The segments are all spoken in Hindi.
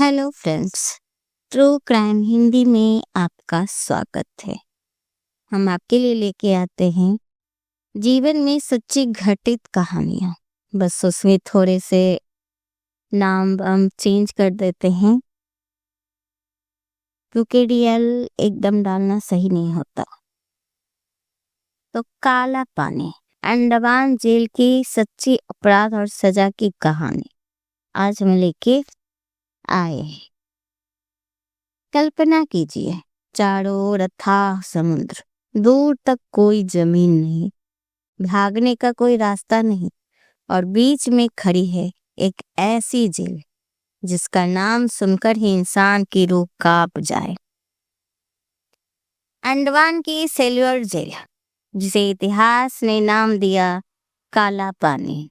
Hello friends, true crime Hindi में आपका स्वागत है। हम आपके लिए लेके आते हैं जीवन में सच्ची घटित कहानियां। बस उसमें थोड़े से नाम हम चेंज कर देते हैं क्योंकि रियल एकदम डालना सही नहीं होता। तो काला पानी, अंडमान जेल की सच्ची अपराध और सजा की कहानी आज हम लेके आए हैं। कल्पना कीजिए, चारों ओर अथाह समुद्र, दूर तक कोई जमीन नहीं, भागने का कोई रास्ता नहीं, और बीच में खड़ी है एक ऐसी जेल जिसका नाम सुनकर ही इंसान की रूह कांप जाए। अंडमान की सेल्युलर जेल, जिसे इतिहास ने नाम दिया काला पानी।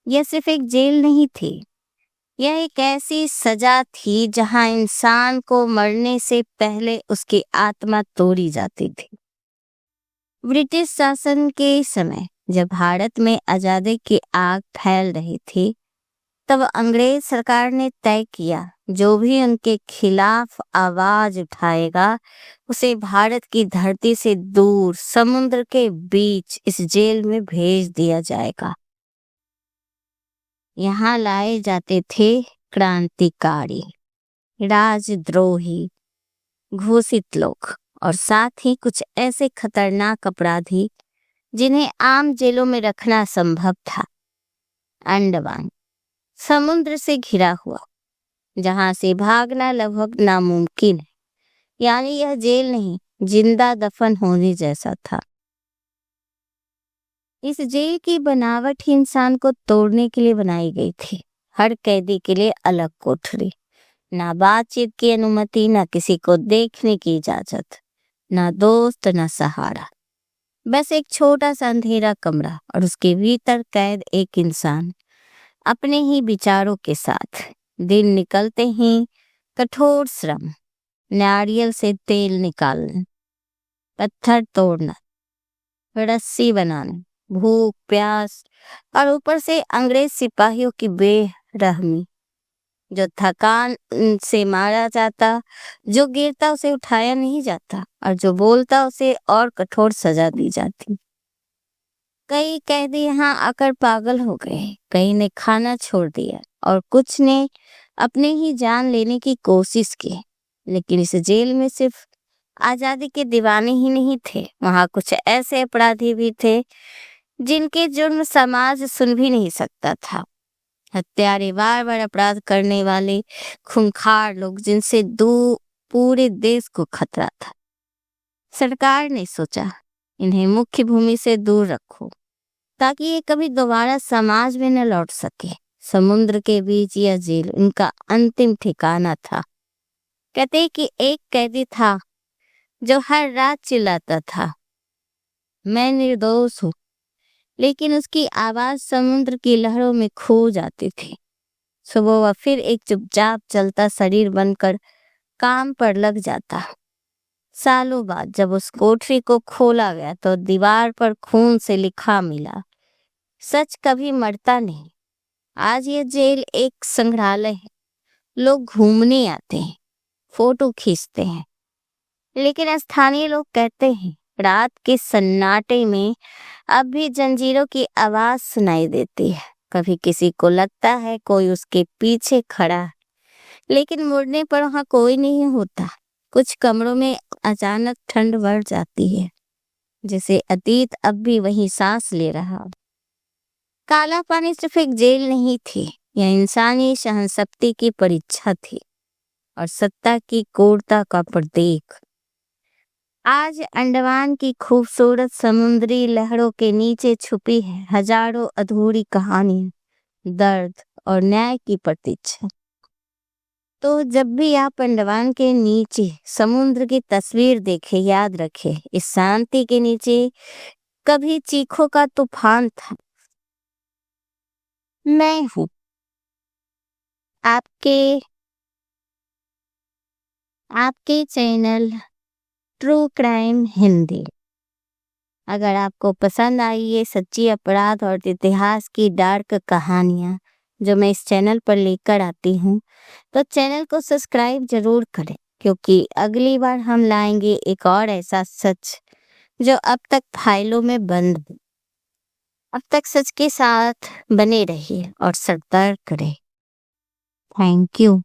यह सिर्फ एक जेल नहीं थी, यह एक ऐसी सजा थी जहां इंसान को मरने से पहले उसकी आत्मा तोड़ी जाती थी। ब्रिटिश शासन के समय जब भारत में आजादी की आग फैल रही थी, तब अंग्रेज सरकार ने तय किया जो भी उनके खिलाफ आवाज उठाएगा उसे भारत की धरती से दूर समुद्र के बीच इस जेल में भेज दिया जाएगा। यहाँ लाए जाते थे क्रांतिकारी, राजद्रोही, घोषित लोग और साथ ही कुछ ऐसे खतरनाक अपराधी जिन्हें आम जेलों में रखना संभव था। अंडमान समुद्र से घिरा हुआ, जहां से भागना लगभग नामुमकिन है। यानी यह जेल नहीं, जिंदा दफन होने जैसा था। इस जेल की बनावट ही इंसान को तोड़ने के लिए बनाई गई थी। हर कैदी के लिए अलग कोठरी, ना बातचीत की अनुमति, ना किसी को देखने की इजाजत, ना दोस्त, ना सहारा, बस एक छोटा सा अंधेरा कमरा और उसके भीतर कैद एक इंसान अपने ही विचारों के साथ। दिन निकलते ही कठोर श्रम, नारियल से तेल निकालना, पत्थर तोड़ना, रस्सी बनाना, भूख प्यास और ऊपर से अंग्रेज सिपाहियों की बेरहमी। जो थकान से मारा जाता, जो गिरता उसे उठाया नहीं जाता, और जो बोलता उसे और कठोर सजा दी जाती। कई कैदी यहाँ आकर पागल हो गए, कई ने खाना छोड़ दिया और कुछ ने अपने ही जान लेने की कोशिश की। लेकिन इस जेल में सिर्फ आजादी के दीवाने ही नहीं थे, वहां कुछ ऐसे अपराधी भी थे जिनके जुर्म समाज सुन भी नहीं सकता था। हत्यारे, बार बार अपराध करने वाले, खूंखार लोग जिनसे पूरे देश को खतरा था। सरकार ने सोचा इन्हें मुख्य भूमि से दूर रखो ताकि ये कभी दोबारा समाज में न लौट सके। समुद्र के बीच यह जेल उनका अंतिम ठिकाना था। कहते कि एक कैदी था जो हर रात चिल्लाता था, मैं निर्दोष हूँ, लेकिन उसकी आवाज समुद्र की लहरों में खो जाती थी। सुबह वह फिर एक चुपचाप चलता शरीर बनकर काम पर लग जाता। सालों बाद जब उस कोठरी को खोला गया तो दीवार पर खून से लिखा मिला, सच कभी मरता नहीं। आज ये जेल एक संग्रहालय है। लोग घूमने आते हैं, फोटो खींचते हैं, लेकिन स्थानीय लोग कहते हैं रात के सन्नाटे में अब भी जंजीरों की आवाज सुनाई देती है। कभी किसी को लगता है कोई उसके पीछे खड़ा है, लेकिन मुड़ने पर वहां कोई नहीं होता। कुछ कमरों में अचानक ठंड बढ़ जाती है, जैसे अतीत अब भी वही सांस ले रहा। काला पानी सिर्फ एक जेल नहीं थी, यह इंसानी सहनशक्ति की परीक्षा थी और सत्ता की क्रूरता का प्रतीक। आज अंडमान की खूबसूरत समुद्री लहरों के नीचे छुपी है हजारों अधूरी कहानियां, दर्द और न्याय की प्रतीक्षा। तो जब भी आप अंडमान के नीचे समुद्र की तस्वीर देखें, याद रखें इस शांति के नीचे कभी चीखों का तूफान था। मैं हूँ आपके चैनल ट्रू क्राइम हिंदी। अगर आपको पसंद आई ये सच्ची अपराध और इतिहास की डार्क कहानियां, जो मैं इस चैनल पर लेकर आती हूँ, तो चैनल को सब्सक्राइब जरूर करें, क्योंकि अगली बार हम लाएंगे एक और ऐसा सच जो अब तक फाइलों में बंद है। अब तक सच के साथ बने रहिए और सतर्क रहे। Thank you.